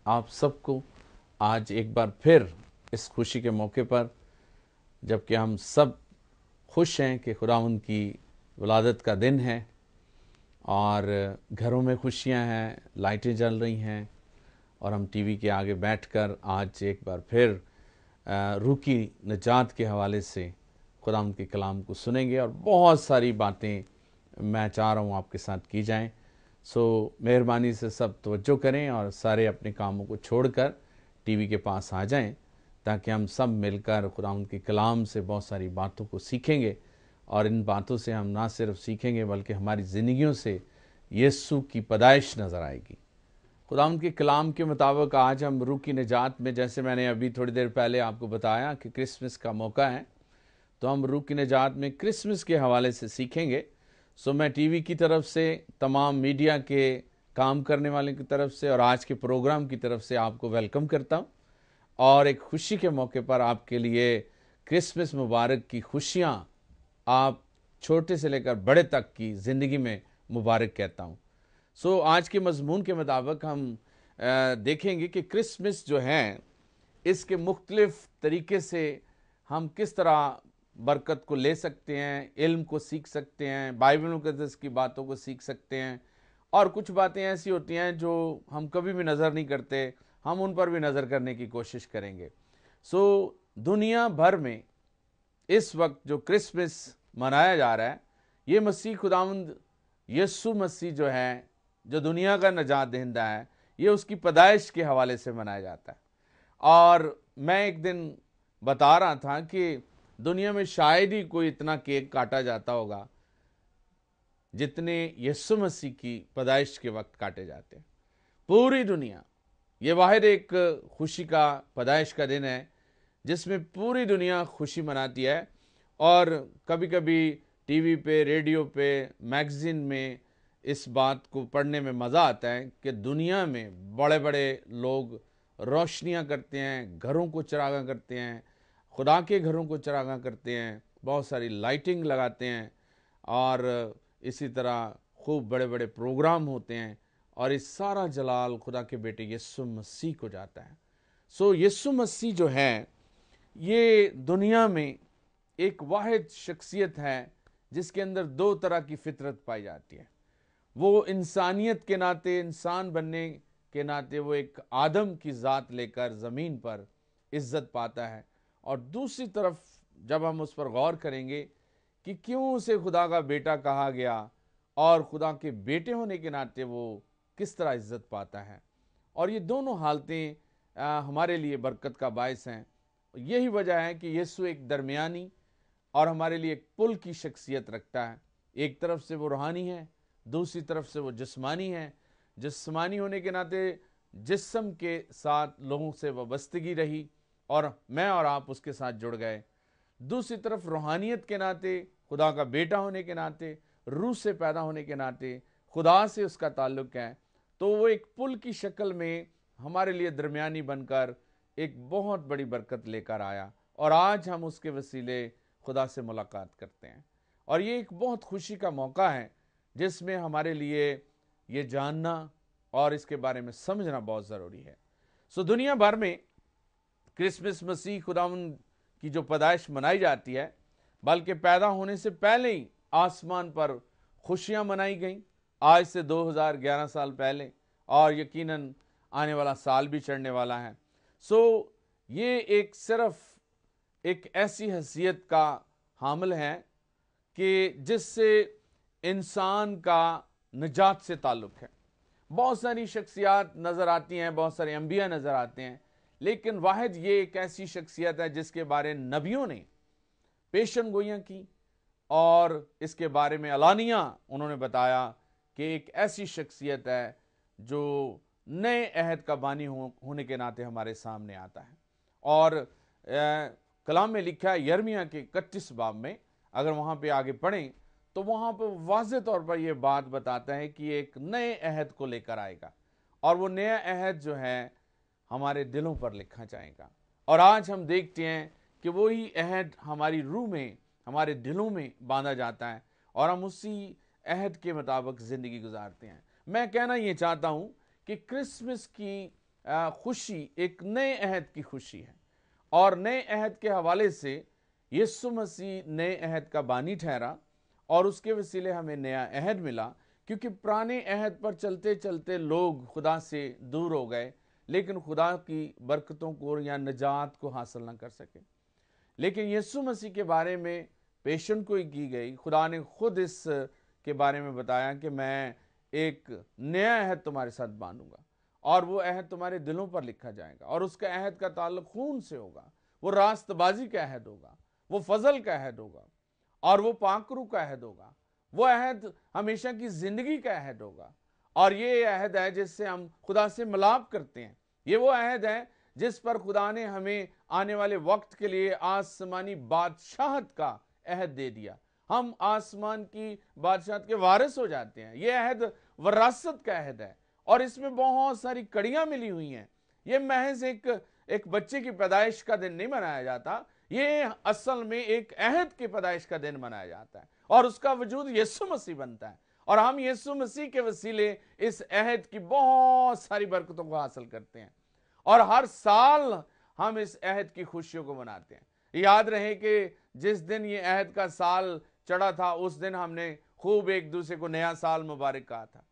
आप सबको आज एक बार फिर इस खुशी के मौके पर, जबकि हम सब खुश हैं कि खुदावंद की विलादत का दिन है और घरों में खुशियां हैं, लाइटें जल रही हैं और हम टीवी के आगे बैठकर आज एक बार फिर रूह की निजात के हवाले से खुदावंद के कलाम को सुनेंगे और बहुत सारी बातें मैं चाह रहा हूँ आपके साथ की जाएं। मेहरबानी से सब तवज्जो करें और सारे अपने कामों को छोड़कर टीवी के पास आ जाएं, ताकि हम सब मिलकर खुदावंद के कलाम से बहुत सारी बातों को सीखेंगे और इन बातों से हम ना सिर्फ सीखेंगे बल्कि हमारी ज़िंदगियों से यीशु की पैदाइश नज़र आएगी। खुदावंद के कलाम के मुताबिक आज हम रूह की निजात में, जैसे मैंने अभी थोड़ी देर पहले आपको बताया कि क्रिसमस का मौका है, तो हम रूह की निजात में क्रिसमस के हवाले से सीखेंगे। मैं टीवी की तरफ से, तमाम मीडिया के काम करने वाले की तरफ से और आज के प्रोग्राम की तरफ से आपको वेलकम करता हूँ और एक खुशी के मौके पर आपके लिए क्रिसमस मुबारक की खुशियाँ आप छोटे से लेकर बड़े तक की ज़िंदगी में मुबारक कहता हूँ। आज के मजमून के मुताबिक हम देखेंगे कि क्रिसमस जो है, इसके मुख्तलिफ तरीके से हम किस तरह बरकत को ले सकते हैं, इल्म को सीख सकते हैं, बाइबल मुक़द्दस की बातों को सीख सकते हैं। और कुछ बातें ऐसी होती हैं जो हम कभी भी नज़र नहीं करते, हम उन पर भी नज़र करने की कोशिश करेंगे। दुनिया भर में इस वक्त जो क्रिसमस मनाया जा रहा है, ये मसीह खुदावंद यीशु मसीह जो है, जो दुनिया का नजात दहिंदा है, ये उसकी पैदाइश के हवाले से मनाया जाता है। और मैं एक दिन बता रहा था कि दुनिया में शायद ही कोई इतना केक काटा जाता होगा जितने यीशु मसीह की पैदाइश के वक्त काटे जाते हैं। पूरी दुनिया, ये वाहिद एक खुशी का, पैदाइश का दिन है जिसमें पूरी दुनिया खुशी मनाती है। और कभी कभी टीवी पे, रेडियो पे, मैगजीन में इस बात को पढ़ने में मज़ा आता है कि दुनिया में बड़े बड़े लोग रोशनियां करते हैं, घरों को चरागा करते हैं, खुदा के घरों को चरागा करते हैं, बहुत सारी लाइटिंग लगाते हैं और इसी तरह खूब बड़े बड़े प्रोग्राम होते हैं और इस सारा जलाल खुदा के बेटे यीशु मसीह को जाता है। यीशु मसीह जो है, ये दुनिया में एक वाहिद शख्सियत है जिसके अंदर दो तरह की फितरत पाई जाती है। वो इंसानियत के नाते, इंसान बनने के नाते वो एक आदम की ज़ात लेकर ज़मीन पर इज्जत पाता है, और दूसरी तरफ जब हम उस पर गौर करेंगे कि क्यों उसे खुदा का बेटा कहा गया और खुदा के बेटे होने के नाते वो किस तरह इज्जत पाता है, और ये दोनों हालतें हमारे लिए बरकत का बायस हैं। यही वजह है कि यीशु एक दरमियानी और हमारे लिए एक पुल की शख्सियत रखता है। एक तरफ से वो रूहानी है, दूसरी तरफ से वो जिस्मानी है। जिस्मानी होने के नाते जिस्म के साथ लोगों से वाबस्तगी रही और मैं और आप उसके साथ जुड़ गए। दूसरी तरफ रूहानियत के नाते, खुदा का बेटा होने के नाते, रूह से पैदा होने के नाते खुदा से उसका ताल्लुक है, तो वो एक पुल की शक्ल में हमारे लिए दरमियानी बनकर एक बहुत बड़ी बरकत लेकर आया और आज हम उसके वसीले खुदा से मुलाकात करते हैं। और ये एक बहुत खुशी का मौका है जिसमें हमारे लिए ये जानना और इसके बारे में समझना बहुत ज़रूरी है। दुनिया भर में क्रिसमस मसीह खुदावंद की जो पैदाइश मनाई जाती है, बल्कि पैदा होने से पहले ही आसमान पर खुशियां मनाई गई, आज से 2011 साल पहले, और यकीनन आने वाला साल भी चढ़ने वाला है। ये एक सिर्फ एक ऐसी हैसियत का हामिल है कि जिससे इंसान का निजात से ताल्लुक़ है। बहुत सारी शख्सियात नज़र आती हैं, बहुत सारे अंबिया नज़र आते हैं, लेकिन वाहिद ये एक ऐसी शख्सियत है जिसके बारे नबियों ने पेशन गोइयाँ की और इसके बारे में अलानिया उन्होंने बताया कि एक ऐसी शख्सियत है जो नए अहद का बानी होने के नाते हमारे सामने आता है। और कलाम में लिखा है, यर्मिया के 31 बाब में, अगर वहाँ पे आगे पढ़ें तो वहाँ पर वाज़ेह तौर पर यह बात बताता है कि एक नए अहद को लेकर आएगा और वो नया अहद जो है हमारे दिलों पर लिखा जाएगा। और आज हम देखते हैं कि वही अहद हमारी रूह में, हमारे दिलों में बांधा जाता है और हम उसी अहद के मुताबिक ज़िंदगी गुजारते हैं। मैं कहना ये चाहता हूँ कि क्रिसमस की खुशी एक नए अहद की खुशी है। और नए अहद के हवाले से यीशु मसीह नए अहद का बानी ठहरा और उसके वसीले हमें नया अहद मिला, क्योंकि पुराने अहद पर चलते चलते लोग खुदा से दूर हो गए, लेकिन खुदा की बरकतों को या निजात को हासिल ना कर सके। लेकिन यीशु मसीह के बारे में पेशन को की गई, खुदा ने खुद इस के बारे में बताया कि मैं एक नया अहद तुम्हारे साथ बांधूंगा और वो अहद तुम्हारे दिलों पर लिखा जाएगा, और उसका अहद का ताल्लुक खून से होगा, वो रास्तबाजी का अहद होगा, वो फजल का अहद होगा, और वो पाकरू का अहद होगा, वो अहद हमेशा की जिंदगी का अहद होगा। और ये अहद है जिससे हम खुदा से मिलाप करते हैं। ये वो अहद है जिस पर खुदा ने हमें आने वाले वक्त के लिए आसमानी बादशाहत का अहद दे दिया। हम आसमान की बादशाहत के वारिस हो जाते हैं। यह अहद वरासत का अहद है और इसमें बहुत सारी कड़ियां मिली हुई हैं। यह महज एक बच्चे की पैदाइश का दिन नहीं मनाया जाता, ये असल में एक अहद की पैदाइश का दिन मनाया जाता है और उसका वजूद यीशु मसीह बनता है, और हम यीशु मसीह के वसीले इस अहद की बहुत सारी बरकतों को हासिल करते हैं और हर साल हम इस अहद की खुशियों को मनाते हैं। याद रहे कि जिस दिन ये अहद का साल चढ़ा था उस दिन हमने खूब एक दूसरे को नया साल मुबारक कहा था,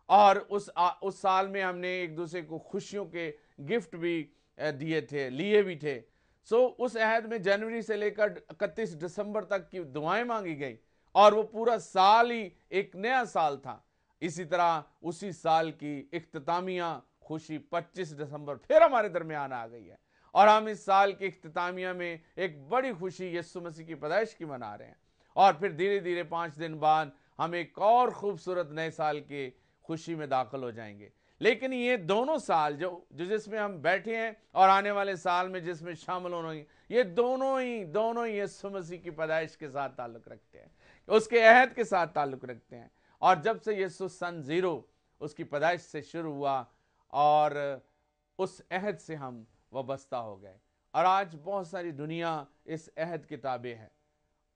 और उस साल में हमने एक दूसरे को खुशियों के गिफ्ट भी दिए थे, लिए भी थे। उस अहद में जनवरी से लेकर 31 दिसंबर तक की दुआएं मांगी गई और वो पूरा साल ही एक नया साल था। इसी तरह उसी साल की इख्तितामिया खुशी 25 दिसंबर फिर हमारे दरमियान आ गई है और हम इस साल की इख्तितामिया में एक बड़ी खुशी यीशु मसीह की पैदाइश की मना रहे हैं। और फिर धीरे धीरे 5 दिन बाद हम एक और खूबसूरत नए साल की खुशी में दाखिल हो जाएंगे। लेकिन ये दोनों साल जो जिसमें हम बैठे हैं और आने वाले साल में जिसमें शामिल होंगे, ये दोनों ही यीशु मसीह की पैदाइश के साथ ताल्लुक रखते हैं, उसके अहद के साथ ताल्लुक रखते हैं। और जब से यीशु सन 0 उसकी पैदाइश से शुरू हुआ और उस अहद से हम वाबस्ता हो गए, और आज बहुत सारी दुनिया इस अहद के ताबे है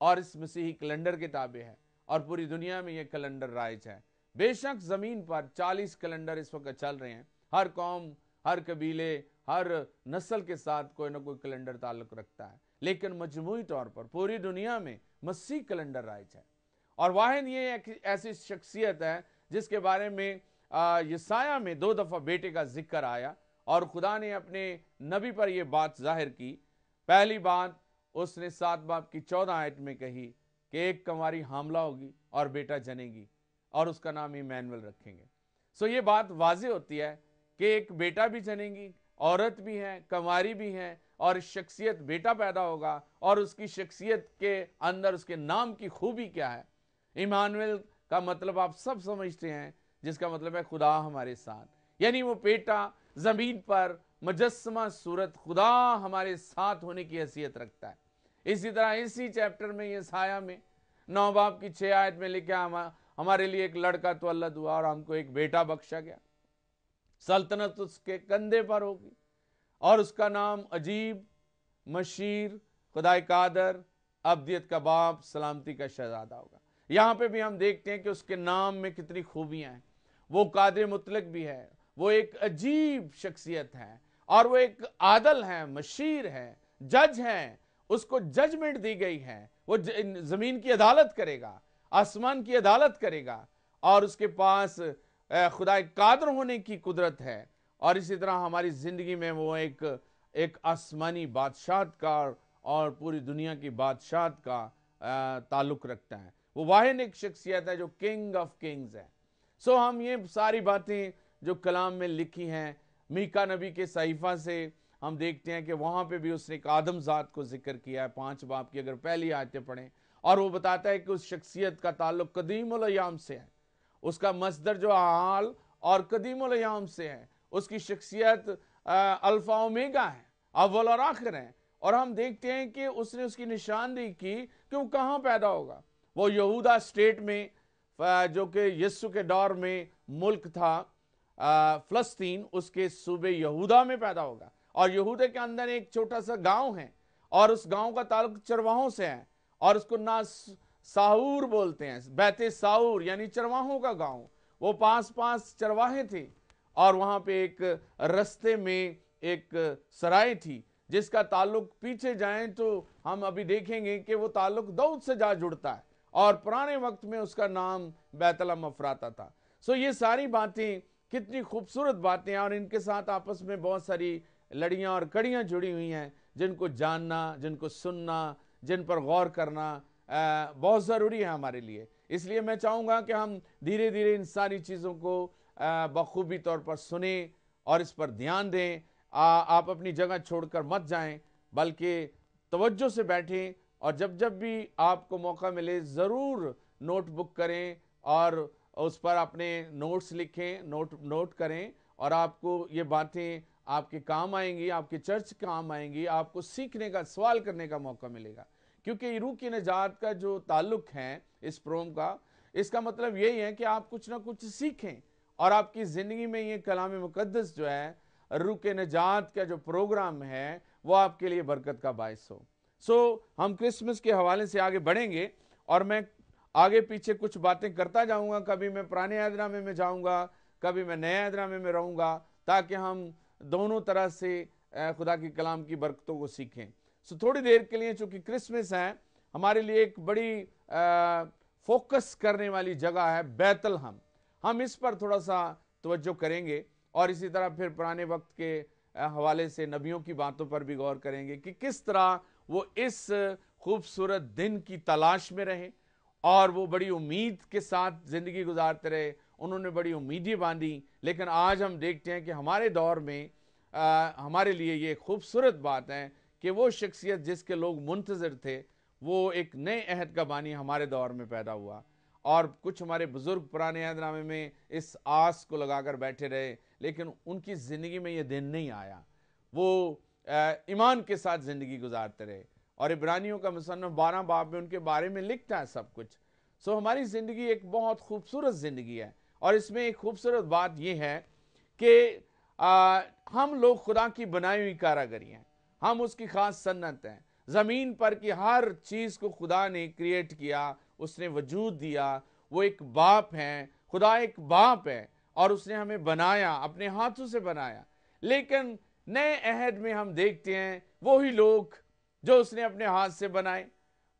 और इस मसीही कैलेंडर के ताबे है और पूरी दुनिया में यह कैलेंडर राइज है। बेशक जमीन पर 40 कैलेंडर इस वक्त चल रहे हैं, हर कौम, हर कबीले, हर नस्ल के साथ कोई ना कोई कैलेंडर ताल्लुक रखता है, लेकिन मजमूई तौर पर पूरी दुनिया में मसीह कैलेंडर राइज है। और वाहिद ये एक ऐसी शख्सियत है जिसके बारे में यसाया में 2 दफा बेटे का जिक्र आया और खुदा ने अपने नबी पर यह बात जाहिर की। पहली बात उसने 7 बाब की 14 आयत में कही कि एक कंवारी हामला होगी और बेटा जनेगी और उसका नाम इमैनुअल रखेंगे। ये बात वाज़ेह होती है कि एक बेटा भी जनेगी, औरत भी है, कंवारी भी है, और शख्सियत बेटा पैदा होगा और उसकी शख्सियत के अंदर उसके नाम की खूबी क्या है। इमैनुअल का मतलब आप सब समझते हैं, जिसका मतलब है खुदा हमारे साथ, यानी वो बेटा जमीन पर मुजस्समा सूरत खुदा हमारे साथ होने की हैसियत रखता है। इसी तरह इसी चैप्टर में यसाया में 9 बाब की 6 आयत में लिखा, हमारे लिए एक लड़का तो अल्लाह दुआ और हमको एक बेटा बख्शा गया, सल्तनत उसके कंधे पर होगी और उसका नाम अजीब, मशीर, खुदाई कादर, अब्दियत का बाप, सलामती का शहजादा होगा। यहां पे भी हम देखते हैं कि उसके नाम में कितनी खूबियां हैं। वो कादिर मुतलक भी है, वो एक अजीब शख्सियत है और वो एक आदल है, मशीर है, जज है, उसको जजमेंट दी गई है, वो जमीन की अदालत करेगा, आसमान की अदालत करेगा और उसके पास खुदा कादर होने की कुदरत है। और इसी तरह हमारी जिंदगी में वो एक आसमानी बादशाहत का और पूरी दुनिया की बादशाहत का ताल्लुक रखता है। वो वाहिद एक शख्सियत है जो किंग ऑफ किंग्स है। हम ये सारी बातें जो कलाम में लिखी हैं, मीका नबी के सहीफा से हम देखते हैं कि वहां पे भी उसने एक आदम जात को जिक्र किया है। 5 बाब की अगर पहली आयतें पढ़ें, और वो बताता है कि उस शख्सियत का ताल्लुक कदीमुल अय्याम से है, उसका मसदर जो हाल और कदीमुल अय्याम से है, उसकी शख्सियत अल्फा ओमेगा है, अव्वल और आखिर है। और हम देखते हैं कि उसने उसकी निशानदेही की कि वो कहाँ पैदा होगा। वो यहूदा स्टेट में, जो कि यीशु के दौर में मुल्क था फलस्तीन, उसके सूबे यहूदा में पैदा होगा। और यहूदा के अंदर एक छोटा सा गांव है और उस गांव का ताल्लुक चरवाहों से है और उसको ना साहूर बोलते हैं, बैते साहूर यानी चरवाहों का गांव। वो 5 चरवाहे थे और वहां पे एक रास्ते में एक सराय थी जिसका ताल्लुक पीछे जाएं तो हम अभी देखेंगे कि वो ताल्लुक दाऊद से जा जुड़ता है और पुराने वक्त में उसका नाम बैतलहम अफराता था। सो ये सारी बातें कितनी खूबसूरत बातें हैं और इनके साथ आपस में बहुत सारी लड़ियां और कड़ियां जुड़ी हुई हैं जिनको जानना, जिनको सुनना, जिन पर गौर करना बहुत ज़रूरी है हमारे लिए। इसलिए मैं चाहूँगा कि हम धीरे धीरे इन सारी चीज़ों को बखूबी तौर पर सुने और इस पर ध्यान दें। आप अपनी जगह छोड़कर मत जाएं, बल्कि तवज्जो से बैठें और जब जब भी आपको मौका मिले ज़रूर नोटबुक करें और उस पर अपने नोट्स लिखें, नोट करें और आपको ये बातें आपके काम आएंगी, आपके चर्च काम आएंगी, आपको सीखने का, सवाल करने का मौका मिलेगा। क्योंकि रूह की निजात का जो ताल्लुक है इस प्रोग्राम का, इसका मतलब यही है कि आप कुछ ना कुछ सीखें और आपकी ज़िंदगी में ये कलाम मुकद्दस जो है, रूह के निजात का जो प्रोग्राम है, वो आपके लिए बरकत का बायस हो। हम क्रिसमस के हवाले से आगे बढ़ेंगे और मैं आगे पीछे कुछ बातें करता जाऊंगा। कभी मैं पुराने अहदनामे में जाऊंगा, कभी मैं नए अहदनामे में रहूंगा, ताकि हम दोनों तरह से खुदा की कलाम की बरकतों को सीखें। थोड़ी देर के लिए, चूंकि क्रिसमस है, हमारे लिए एक बड़ी फोकस करने वाली जगह है बैतलहम। हम इस पर थोड़ा सा तवज्जो करेंगे और इसी तरह फिर पुराने वक्त के हवाले से नबियों की बातों पर भी गौर करेंगे कि किस तरह वो इस खूबसूरत दिन की तलाश में रहे और वो बड़ी उम्मीद के साथ जिंदगी गुजारते रहे। उन्होंने बड़ी उम्मीदें बांधी, लेकिन आज हम देखते हैं कि हमारे दौर में हमारे लिए ये खूबसूरत बात है कि वो शख्सियत जिसके लोग मुंतजर थे, वो एक नए अहद का बानी हमारे दौर में पैदा हुआ। और कुछ हमारे बुजुर्ग पुराने अहदनामे में इस आस को लगाकर बैठे रहे, लेकिन उनकी ज़िंदगी में ये दिन नहीं आया। वो ईमान के साथ ज़िंदगी गुजारते रहे और इब्रानियों का मुसन्नफ 12 बाब में उनके बारे में लिखता है सब कुछ। हमारी ज़िंदगी एक बहुत खूबसूरत ज़िंदगी है और इसमें एक खूबसूरत बात यह है कि हम लोग खुदा की बनाई हुई कारागरी हैं, हम उसकी खास सन्नत हैं। ज़मीन पर की हर चीज़ को खुदा ने क्रिएट किया, उसने वजूद दिया। वो एक बाप है, खुदा एक बाप है और उसने हमें बनाया, अपने हाथों से बनाया। लेकिन नए अहद में हम देखते हैं वही लोग जो उसने अपने हाथ से बनाए,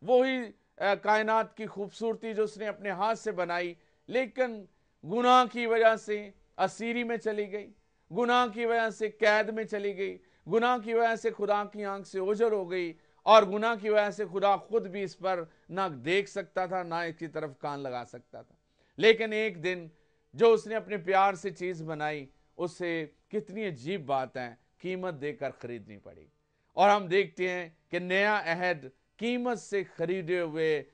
वही कायनात की खूबसूरती जो उसने अपने हाथ से बनाई, लेकिन गुनाह की वजह से असीरी में चली गई, गुनाह की वजह से कैद में चली गई, गुनाह की वजह से खुदा की आंख से ओझल हो गई और गुनाह की वजह से खुदा खुद भी इस पर ना देख सकता था, ना इसकी तरफ कान लगा सकता था। लेकिन एक दिन जो उसने अपने प्यार से चीज बनाई, उससे कितनी अजीब बात है, कीमत देकर खरीदनी पड़ी। और हम देखते हैं कि नया अहद कीमत से खरीदे हुए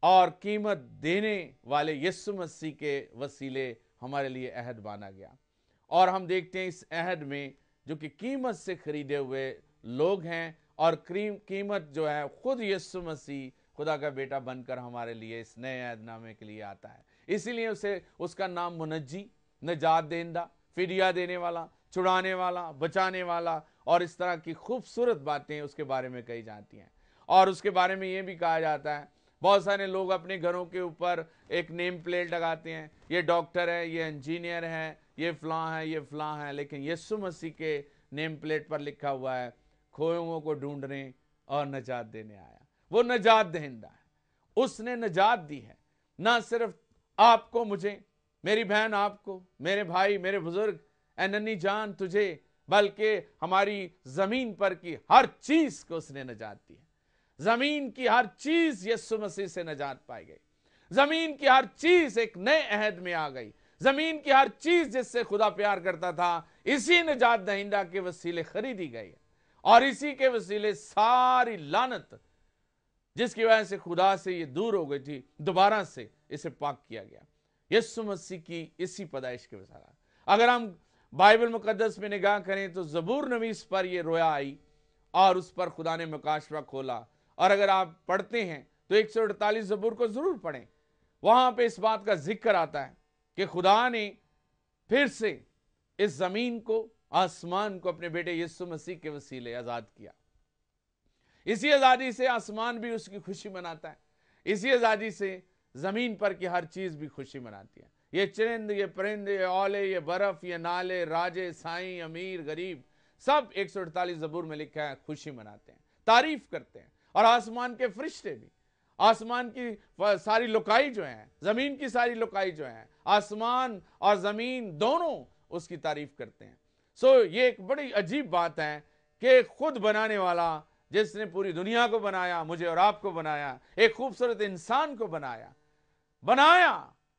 और कीमत देने वाले यीशु मसीह के वसीले हमारे लिए अहद बाना गया। और हम देखते हैं इस अहद में जो कि कीमत से खरीदे हुए लोग हैं और कीमत जो है खुद यीशु मसीह खुदा का बेटा बनकर हमारे लिए इस नए अहदनामे के लिए आता है। इसीलिए उसका नाम मुनज्जी, निजात देंदा, फिदिया देने वाला, छुड़ाने वाला, बचाने वाला और इस तरह की खूबसूरत बातें उसके बारे में कही जाती हैं। और उसके बारे में यह भी कहा जाता है, बहुत सारे लोग अपने घरों के ऊपर एक नेम प्लेट लगाते हैं, ये डॉक्टर है, ये इंजीनियर है, ये फलां है, ये फलां है, लेकिन यीशु मसीह के नेम प्लेट पर लिखा हुआ है, खोयों को ढूंढने और नजात देने आया। वो नजात दहिंदा है, उसने नजात दी है, ना सिर्फ आपको, मुझे, मेरी बहन आपको, मेरे भाई, मेरे बुजुर्ग, नन्नी जान तुझे, बल्कि हमारी जमीन पर की हर चीज को उसने नजात दी है। जमीन की हर चीज यीशु मसीह से नजात पाई गई। जमीन की हर चीज एक नए अहद में आ गई। जमीन की हर चीज जिससे खुदा प्यार करता था, इसी नजात दहिंदा के वसीले खरीदी गई है और इसी के वसीले सारी लानत जिसकी वजह से खुदा से ये दूर हो गई थी, दोबारा से इसे पाक किया गया यीशु मसीह की इसी पैदाइश के वसीले। अगर हम बाइबल मुकद्दस में निगाह करें तो जबूर नवीस पर यह रोया आई और उस पर खुदा ने मुकाशवा खोला। और अगर आप पढ़ते हैं तो 148 जबूर को जरूर पढ़ें, वहां पे इस बात का जिक्र आता है कि खुदा ने फिर से इस जमीन को, आसमान को अपने बेटे यीशु मसीह के वसीले आजाद किया। इसी आजादी से आसमान भी उसकी खुशी मनाता है, इसी आजादी से जमीन पर की हर चीज भी खुशी मनाती है। ये चरिंद, ये परिंदे, ये औले, ये बर्फ, ये नाले, राजे, साईं, अमीर, गरीब, सब 148 ज़बूर में लिखा है खुशी मनाते हैं, तारीफ करते हैं। और आसमान के फरिश्ते भी, आसमान की सारी लुकाई जो है, जमीन की सारी लुकाई जो है, आसमान और जमीन दोनों उसकी तारीफ करते हैं। सो ये एक बड़ी अजीब बात है कि खुद बनाने वाला, जिसने पूरी दुनिया को बनाया, मुझे और आपको बनाया, एक खूबसूरत इंसान को बनाया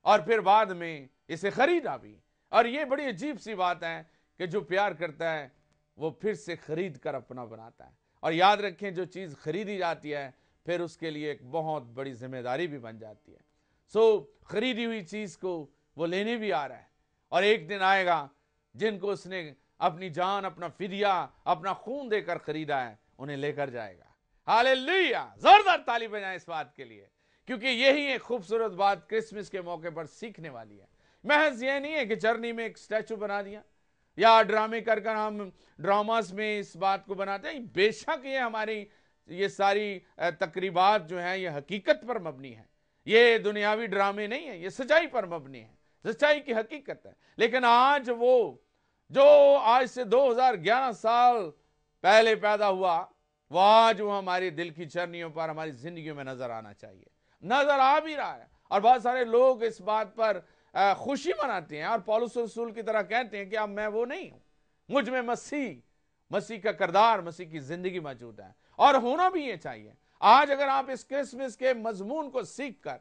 और फिर बाद में इसे खरीदा भी। और ये बड़ी अजीब सी बात है कि जो प्यार करता है वो फिर से खरीद कर अपना बनाता है। और याद रखें, जो चीज खरीदी जाती है फिर उसके लिए एक बहुत बड़ी जिम्मेदारी भी बन जाती है। सो खरीदी हुई चीज को वो लेने भी आ रहा है, और एक दिन आएगा जिनको उसने अपनी जान, अपना फिदिया, अपना खून देकर खरीदा है, उन्हें लेकर जाएगा। हालेलुया! जोरदार ताली बजाएं इस बात के लिए, क्योंकि यही एक खूबसूरत बात क्रिसमस के मौके पर सीखने वाली है। महज ये नहीं है कि चरनी में एक स्टैचू बना दिया या ड्रामे कर हम ड्रामास में इस बात को बनाते हैं। बेशक ये हमारी ये सारी तकरीबात जो है ये हकीकत पर मबनी है, ये दुनियावी ड्रामे नहीं है, ये सच्चाई पर मबनी है, सच्चाई की हकीकत है। लेकिन आज वो जो आज से 2011 साल पहले पैदा हुआ, वो आज वो हमारे दिल की चरनियों पर, हमारी जिंदगी में नजर आना चाहिए, नजर आ भी रहा है। और बहुत सारे लोग इस बात पर खुशी मनाते हैं और पौलुस रसूल की तरह कहते हैं कि अब मैं वो नहीं हूं, मुझ में मसीह का किरदार, मसीह की जिंदगी मौजूद है, और होना भी ये चाहिए। आज अगर आप इस क्रिसमस के मजमून को सीख कर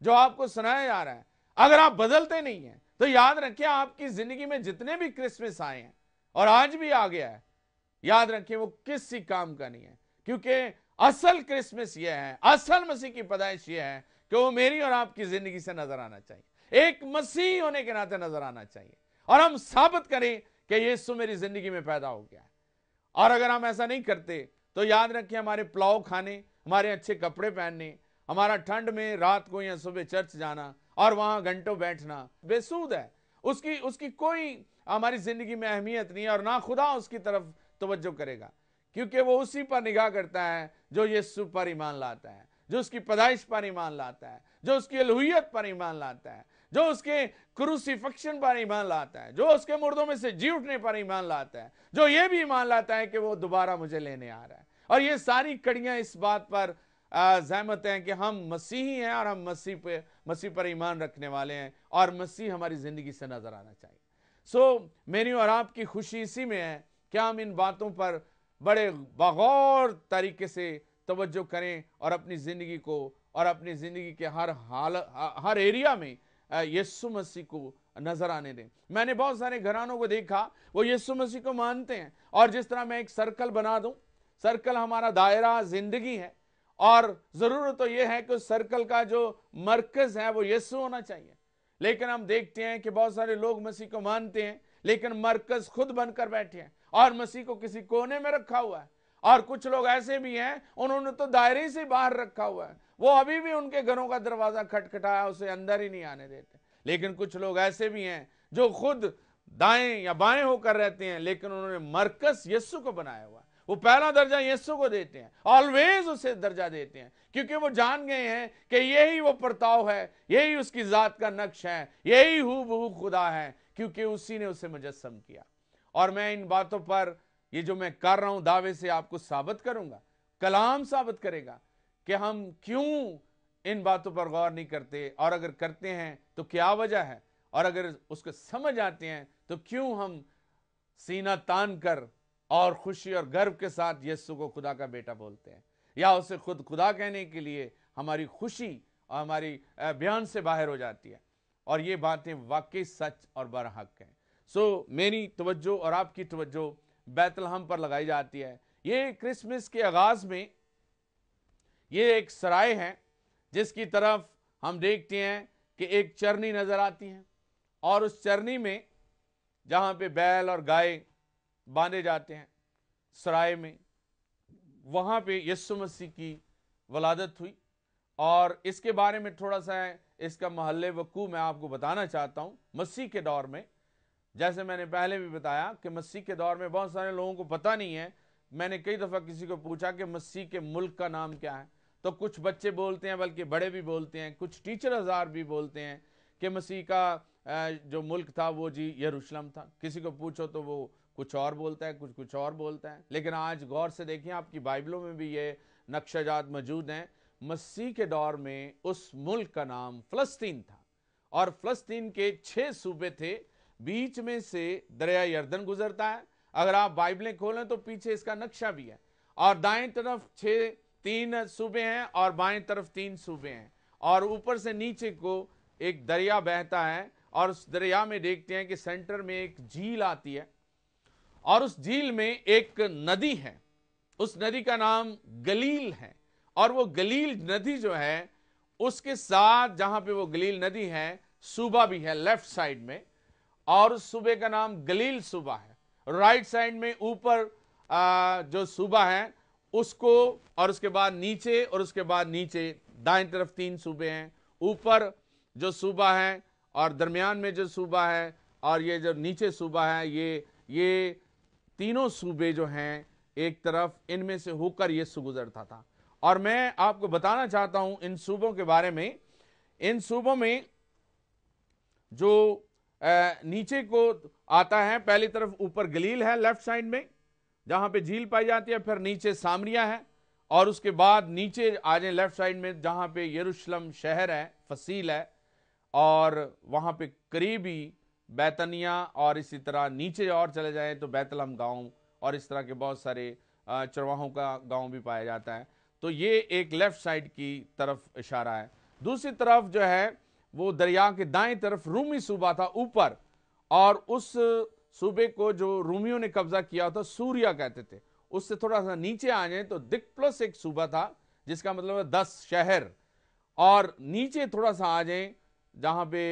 जो आपको सुनाया जा रहा है, अगर आप बदलते नहीं हैं, तो याद रखिए आपकी जिंदगी में जितने भी क्रिसमस आए हैं और आज भी आ गया है, याद रखिए वो किसी काम का नहीं है। क्योंकि असल क्रिसमस यह है, असल मसीह की पैदाइश यह है कि वो मेरी और आपकी जिंदगी से नजर आना चाहिए, एक मसीह होने के नाते नजर आना चाहिए, और हम साबित करें कि यीशु मेरी जिंदगी में पैदा हो गया है। और अगर हम ऐसा नहीं करते तो याद रखिए हमारे पुलाव खाने, हमारे अच्छे कपड़े पहनने, हमारा ठंड में रात को या सुबह चर्च जाना और वहां घंटों बैठना बेसूद है। उसकी कोई हमारी जिंदगी में अहमियत नहीं है, और ना खुदा उसकी तरफ तवज्जो करेगा, क्योंकि वो उसी पर निगाह करता है जो यीशु पर ईमान लाता है, जो उसकी पैदाइश पर ईमान लाता है, जो उसकी अलूहियत पर ईमान लाता है, जो उसके क्रूसिफिक्शन पर ईमान लाता है, जो उसके मुर्दों में से जी उठने पर ईमान लाता है, जो ये भी ईमान लाता है कि वो दोबारा मुझे लेने आ रहा है। और ये सारी कड़ियां इस बात पर ज़हमत हैं कि हम मसीही हैं और हम मसीह पर ईमान रखने वाले हैं, और मसीह हमारी जिंदगी से नजर आना चाहिए। सो मेरी और आपकी खुशी इसी में है कि हम इन बातों पर बड़े बगौर तरीके से तवज्जो करें और अपनी जिंदगी को और अपनी जिंदगी के हर एरिया में यीशु मसीह को नजर आने दें। मैंने बहुत सारे घरानों को देखा, वो यीशु मसीह को मानते हैं, और जिस तरह मैं एक सर्कल बना दूं, सर्कल हमारा दायरा जिंदगी है, और जरूरत तो यह है कि उस सर्कल का जो मरकज है वो यीशु होना चाहिए। लेकिन हम देखते हैं कि बहुत सारे लोग मसीह को मानते हैं लेकिन मरकज खुद बनकर बैठे हैं और मसीह को किसी कोने में रखा हुआ है। और कुछ लोग ऐसे भी हैं, उन्होंने तो दायरे से बाहर रखा हुआ है, वो अभी भी उनके घरों का दरवाजा खटखटाया उसे अंदर ही नहीं आने देते। लेकिन कुछ लोग ऐसे भी हैं जो खुद दाएं या बाएं होकर रहते हैं, लेकिन उन्होंने मरकज यीशु को बनाया हुआ है। वो पहला दर्जा यीशु को देते हैं, ऑलवेज उसे दर्जा देते हैं, क्योंकि वो जान गए हैं कि यही वो परताव है, यही उसकी जात का नक्श है, यही हूबहू खुदा है, क्योंकि उसी ने उसे मुजस्सम किया। और मैं इन बातों पर, ये जो मैं कर रहा हूं दावे से, आपको साबित करूंगा, कलाम साबित करेगा कि हम क्यों इन बातों पर गौर नहीं करते, और अगर करते हैं तो क्या वजह है, और अगर उसको समझ आते हैं तो क्यों हम सीना तान कर और खुशी और गर्व के साथ यीशु को खुदा का बेटा बोलते हैं, या उसे खुद खुदा कहने के लिए हमारी खुशी और हमारी बयान से बाहर हो जाती है। और ये बातें वाकई सच और बरहक हैं। सो मेरी तवज्जो और आपकी तवज्जो बैतलहम पर लगाई जाती है। ये क्रिसमस के आगाज में ये एक सराय है जिसकी तरफ हम देखते हैं कि एक चरनी नजर आती है, और उस चरनी में जहां पे बैल और गाय बांधे जाते हैं सराय में, वहां पे यीशु मसीह की वलादत हुई। और इसके बारे में थोड़ा सा इसका महल्ले वकू मैं आपको बताना चाहता हूं। मसीह के दौर में, जैसे मैंने पहले भी बताया कि मसीह के दौर में बहुत सारे लोगों को पता नहीं है। मैंने कई दफा किसी को पूछा कि मसीह के मुल्क का नाम क्या है, तो कुछ बच्चे बोलते हैं, बल्कि बड़े भी बोलते हैं, कुछ टीचर हजार भी बोलते हैं कि मसीह का जो मुल्क था वो जी यरूशलेम था। किसी को पूछो तो वो कुछ और बोलता है, कुछ और बोलता है। लेकिन आज गौर से देखिए, आपकी बाइबलों में भी ये नक्शाजात मौजूद हैं। मसीह के दौर में उस मुल्क का नाम फलस्तीन था और फलस्तीन के 6 सूबे थे। बीच में से दरिया यर्दन गुजरता है। अगर आप बाइबलें खोलें तो पीछे इसका नक्शा भी है, और दाएं तरफ 3 सूबे हैं और बाएं तरफ 3 सूबे हैं, और ऊपर से नीचे को एक दरिया बहता है। और उस दरिया में देखते हैं कि सेंटर में एक झील आती है और उस झील में एक नदी है। उस नदी का नाम गलील है। और वो गलील नदी जो है, उसके साथ जहां पे वो गलील नदी है, सूबा भी है लेफ्ट साइड में, और उस सूबे का नाम गलील सूबा है। राइट साइड में ऊपर जो सूबा है उसको, और उसके बाद नीचे, और उसके बाद नीचे दाएं तरफ 3 सूबे हैं। ऊपर जो सूबा है और दरमियान में जो सूबा है और ये जो नीचे सूबा है, ये तीनों सूबे जो हैं एक तरफ, इनमें से होकर यीशु गुजरता था। और मैं आपको बताना चाहता हूं इन सूबों के बारे में। इन सूबों में जो नीचे को आता है, पहली तरफ ऊपर गलील है लेफ्ट साइड में जहां पे झील पाई जाती है, फिर नीचे सामरिया है, और उसके बाद नीचे आ जाए लेफ्ट साइड में जहां पे यरूशलेम शहर है, फसील है, और वहां पे करीबी बैतनिया, और इसी तरह नीचे और चले जाएं तो बैतलहम गांव, और इस तरह के बहुत सारे चरवाहों का गांव भी पाया जाता है। तो ये एक लेफ्ट साइड की तरफ इशारा है। दूसरी तरफ जो है वो दरिया के दाएं तरफ रूमी सूबा था ऊपर, और उस सूबे को जो रूमियों ने कब्जा किया था सूरिया कहते थे। उससे थोड़ा सा नीचे आ जाए तो दिक्प्लस एक सूबा था जिसका मतलब है 10 शहर, और नीचे थोड़ा सा आ जाए जहां पे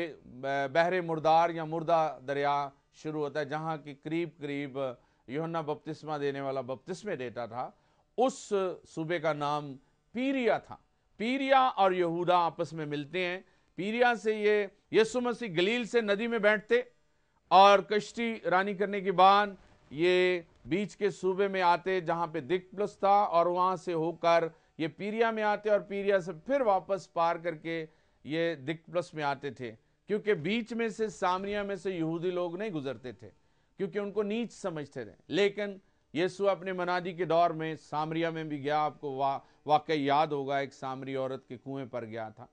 बहरे मुर्दार या मुर्दा दरिया शुरू होता है, जहां की करीब करीब यूहन्ना बपतिस्मा देने वाला बपतिस्मे देता था, उस सूबे का नाम पीरिया था। पीरिया और यहूदा आपस में मिलते हैं। पीरिया से ये यीशु मसीह गलील से नदी में बैठते और कश्ती रानी करने के बाद ये बीच के सूबे में आते जहां पे दिक्प्लस था, और वहां से होकर ये पीरिया में आते और पीरिया से फिर वापस पार करके ये दिक्प्लस में आते थे, क्योंकि बीच में से सामरिया में से यहूदी लोग नहीं गुजरते थे क्योंकि उनको नीच समझते थे। लेकिन यीशु अपने मनादी के दौर में सामरिया में भी गया। आपको वाकई याद होगा, एक सामरी औरत के कुएं पर गया था।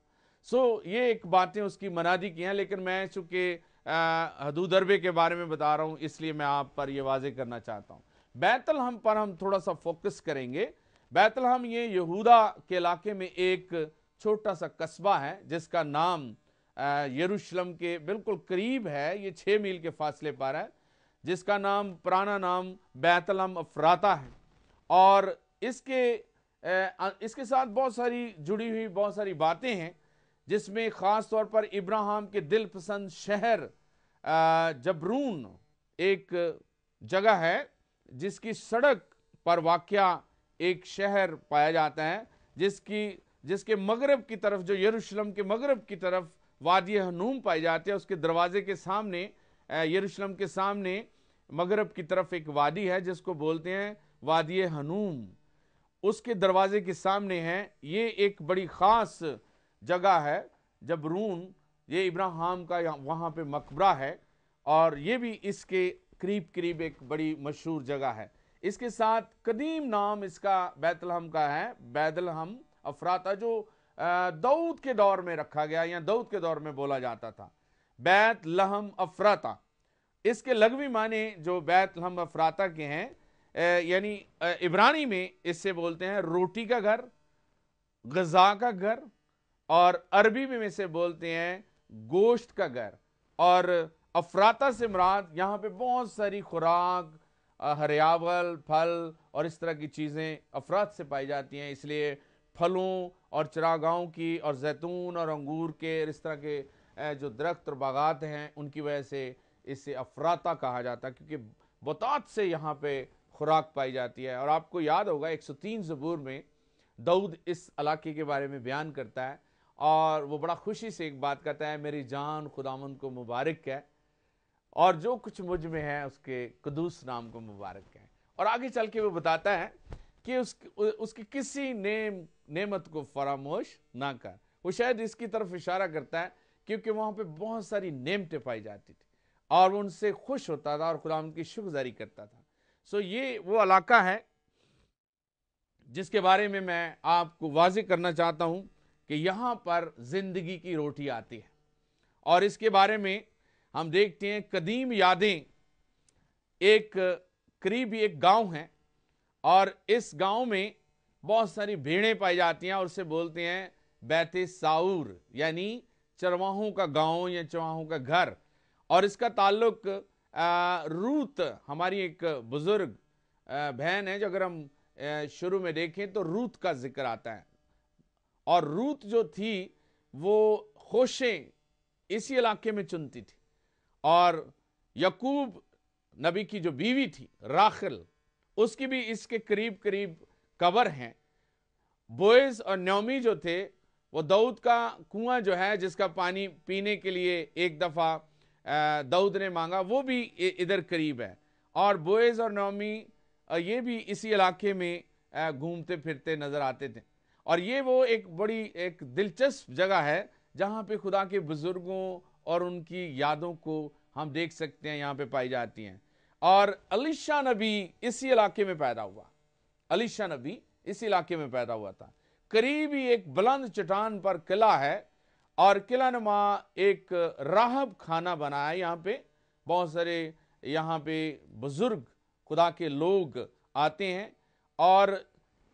ये एक बातें उसकी मनादी की हैं, लेकिन मैं चूंकि हदूद अरबे के बारे में बता रहा हूं इसलिए मैं आप पर यह वाजे करना चाहता हूं। बैतलहम पर हम थोड़ा सा फोकस करेंगे। बैतलहम ये यहूदा के इलाके में एक छोटा सा कस्बा है जिसका नाम यरूशलेम के बिल्कुल करीब है, ये 6 मील के फासले पर है, जिसका नाम पुराना नाम बैतलहम अफराता है। और इसके साथ बहुत सारी जुड़ी हुई बहुत सारी बातें हैं, जिसमें खास तौर पर इब्राहिम के दिल पसंद शहर जबरून एक जगह है जिसकी सड़क पर वाक़या एक शहर पाया जाता है, जिसके मगरब की तरफ, जो यरूशलेम के मगरब की तरफ वादी हनूम पाई जाती है, उसके दरवाजे के सामने, यरूशलेम के सामने मगरब की तरफ एक वादी है जिसको बोलते हैं वादी हनूम। उसके दरवाजे के सामने है, ये एक बड़ी खास जगह है जबरून। ये इब्राहिम का वहां पे मकबरा है, और ये भी इसके करीब करीब एक बड़ी मशहूर जगह है। इसके साथ कदीम नाम इसका बैतलहम का है, बैतलहम अफराता, जो दाऊद के दौर में रखा गया या दाऊद के दौर में बोला जाता था, बैतलहम अफराता। इसके लगवी माने जो बैतलहम अफराता के हैं, यानी इब्रानी में इससे बोलते हैं रोटी का घर, गजा का घर, और अरबी में से बोलते हैं गोश्त का घर। और अफराता से मुराद यहाँ पे बहुत सारी खुराक, हरियावल, फल और इस तरह की चीज़ें अफरात से पाई जाती हैं, इसलिए फलों और चरागाहों की और जैतून और अंगूर के इस तरह के जो दरख्त और बागात हैं उनकी वजह से इसे अफराता कहा जाता है, क्योंकि बहुत से यहाँ पे खुराक पाई जाती है। और आपको याद होगा 103 ज़बूर में दाऊद इस इलाके के बारे में बयान करता है, और वो बड़ा खुशी से एक बात कहता है, मेरी जान खुदावंद को मुबारक है और जो कुछ मुझ में है उसके कुदूस नाम को मुबारक है। और आगे चल के वो बताता है कि उसकी किसी नेमत को फरामोश ना कर। वो शायद इसकी तरफ इशारा करता है क्योंकि वहां पे बहुत सारी नेमतें पाई जाती थी और वो उनसे खुश होता था और खुदावंद की शुक्रगुजारी करता था। सो ये वो इलाका है जिसके बारे में मैं आपको वाज़ेह करना चाहता हूं कि यहां पर जिंदगी की रोटी आती है। और इसके बारे में हम देखते हैं कदीम यादें, एक करीब एक गांव है और इस गांव में बहुत सारी भेड़ें पाई जाती हैं और उसे बोलते हैं बैते साऊर, यानी चरवाहों का गांव या चरवाहों का घर। और इसका ताल्लुक रूत, हमारी एक बुजुर्ग बहन है, जो अगर हम शुरू में देखें तो रूत का जिक्र आता है। और रूत जो थी वो होशें इसी इलाके में चुनती थी। और यकूब नबी की जो बीवी थी राखिल, उसकी भी इसके करीब करीब कबर हैं। बोएज और नयोमी जो थे वो दाऊद का कुआं जो है जिसका पानी पीने के लिए एक दफा दाऊद ने मांगा, वो भी इधर करीब है। और बोएज और नयोमी ये भी इसी इलाके में घूमते फिरते नजर आते थे। और ये वो एक बड़ी एक दिलचस्प जगह है जहां पे खुदा के बुजुर्गों और उनकी यादों को हम देख सकते हैं, यहां पे पाई जाती हैं। और अलीशा नबी इसी इलाके में पैदा हुआ। अलीशा नबी इस इलाके में पैदा हुआ था। करीब ही एक बुलंद चट्टान पर किला है और किला नुमा एक राहब खाना बना है। यहाँ पे बहुत सारे यहाँ पे बुजुर्ग खुदा के लोग आते हैं और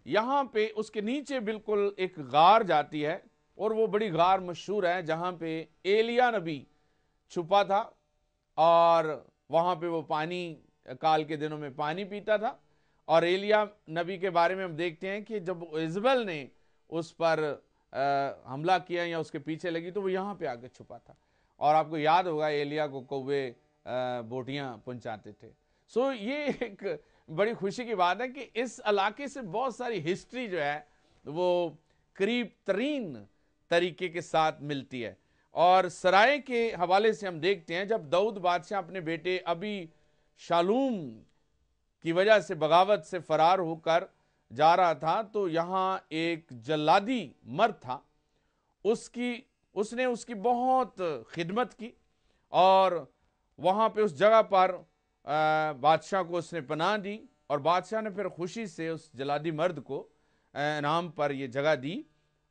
यहाँ पे उसके नीचे बिल्कुल एक गार जाती है और वो बड़ी गार मशहूर है जहाँ पे एलिया नबी छुपा था और वहाँ पे वो पानी काल के दिनों में पानी पीता था। और एलिया नबी के बारे में हम देखते हैं कि जब इजबल ने उस पर हमला किया या उसके पीछे लगी तो वो यहाँ पे आके छुपा था। और आपको याद होगा एलिया को कौवे बोटियां पहुंचाते थे। सो ये एक बड़ी खुशी की बात है कि इस इलाके से बहुत सारी हिस्ट्री जो है वो करीब तरीन तरीके के साथ मिलती है। और सराय के हवाले से हम देखते हैं जब दाऊद बादशाह अपने बेटे अबी शालूम की वजह से बगावत से फरार होकर जा रहा था तो यहां एक जल्लादी मर्द था, उसने उसकी बहुत खिदमत की और वहां पे उस जगह पर बादशाह को उसने पनाह दी। और बादशाह ने फिर खुशी से उस जल्लादी मर्द को इनाम पर यह जगह दी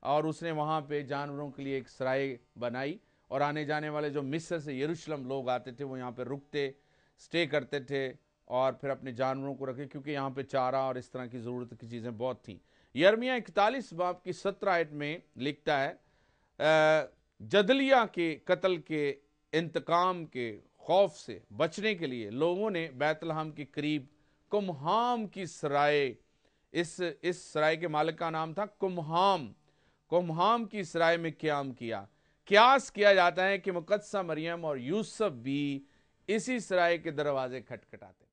और उसने वहां पे जानवरों के लिए एक सराय बनाई। और आने जाने वाले जो मिस्र से यरूशलेम लोग आते थे वो यहाँ पे रुकते, स्टे करते थे और फिर अपने जानवरों को रखे, क्योंकि यहाँ पे चारा और इस तरह की ज़रूरत की चीज़ें बहुत थी। यिर्मयाह 41 बाब की 17 आयत में लिखता है, जदलिया के कत्ल के इंतकाम के खौफ से बचने के लिए लोगों ने बैतलहम के करीब कुम्हाम की सराय, इस सराय के मालिक का नाम था कुम्हाम की सराय में क़याम किया। क्यास किया जाता है कि मुकद्दसा मरियम और यूसुफ भी इसी सराय के दरवाजे खटखटाते।